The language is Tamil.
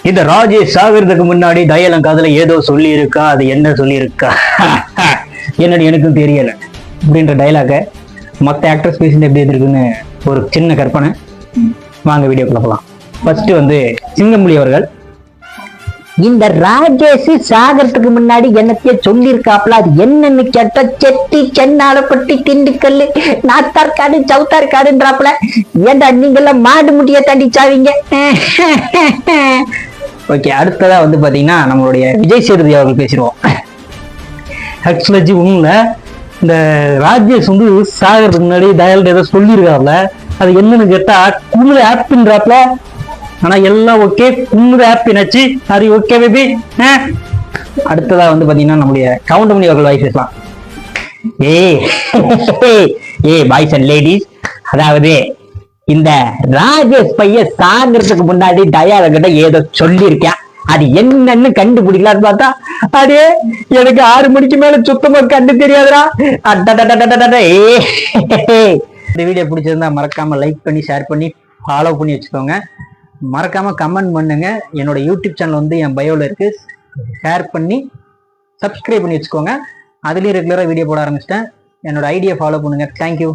இந்த ராஜேஷ் சாகிறதுக்கு முன்னாடி தயலம் காதுல ஏதோ சொல்லி இருக்கா, அது என்ன சொல்லி இருக்கா என்னன்னு எனக்கும் தெரியல அப்படின்ற டைலாக மற்ற ஆக்டர்ஸ் பேசிட்டு எப்படி இருக்குன்னு ஒரு சின்ன கற்பனை. வாங்க வீடியோக்குள்ள போலாம். ஃபர்ஸ்ட் வந்து சிங்கமொழி அவர்கள், இந்த ராஜேஷ் சாகறதுக்கு முன்னாடி என்னத்தைய சொல்லியிருக்காப்ல, அது என்னன்னு கேட்ட செட்டி சென்னாலப்பட்டி திண்டுக்கல்லு நாத்தார்காடு சவுத்தார்காடுன்றாப்ல. ஏண்டா நீங்கெல்லாம் மாடு முடிய தண்டிச்சாவீங்க. ஓகே, அடுத்ததா வந்து பாத்தீங்கன்னா நம்மளுடைய விஜய் சேதுபதி அவர்கள் பேசிடுவோம். ஆக்சுவலாஜி உண்மை இந்த ராஜேஷ் வந்து சாகிறதுக்கு முன்னாடி தயால் ஏதோ சொல்லியிருக்காப்ல, அது என்னன்னு கேட்டா குமுத ஆப்ன்றாப்ல. ஆனா எல்லாம் ஓகே, குமுத ஆப் என்னாச்சு, சரி ஓகே பேபி. அடுத்ததா வந்து பாத்தீங்கன்னா நம்மளுடைய கவுண்டமணி அவர்கள் வாய்ஸ் பேசலாம். ஏ பாய்ஸ் அண்ட் லேடிஸ், அதாவது இந்த ராஜேஷ் பையன் சாகிறதுக்கு முன்னாடி தயால கிட்ட ஏதோ சொல்லியிருக்கேன், அது என்னன்னு கண்டுபிடிக்கலான்னு பார்த்தா அதே எனக்கு 6 மணிக்கு மேல சுத்தமா கண்டு தெரியாதுடா. இந்த வீடியோ பிடிச்சிருந்தா மறக்காம லைக் பண்ணி ஷேர் பண்ணி ஃபாலோ பண்ணி வச்சுக்கோங்க. மறக்காம கமெண்ட் பண்ணுங்க. என்னோட யூடியூப் சேனல் வந்து என் பயோல இருக்கு, ஷேர் பண்ணி சப்ஸ்கிரைப் பண்ணி வச்சுக்கோங்க. அதுலயும் ரெகுலரா வீடியோ போட ஆரம்பிச்சிட்டேன். என்னோட ஐடியா ஃபாலோ பண்ணுங்க. தேங்க்யூ.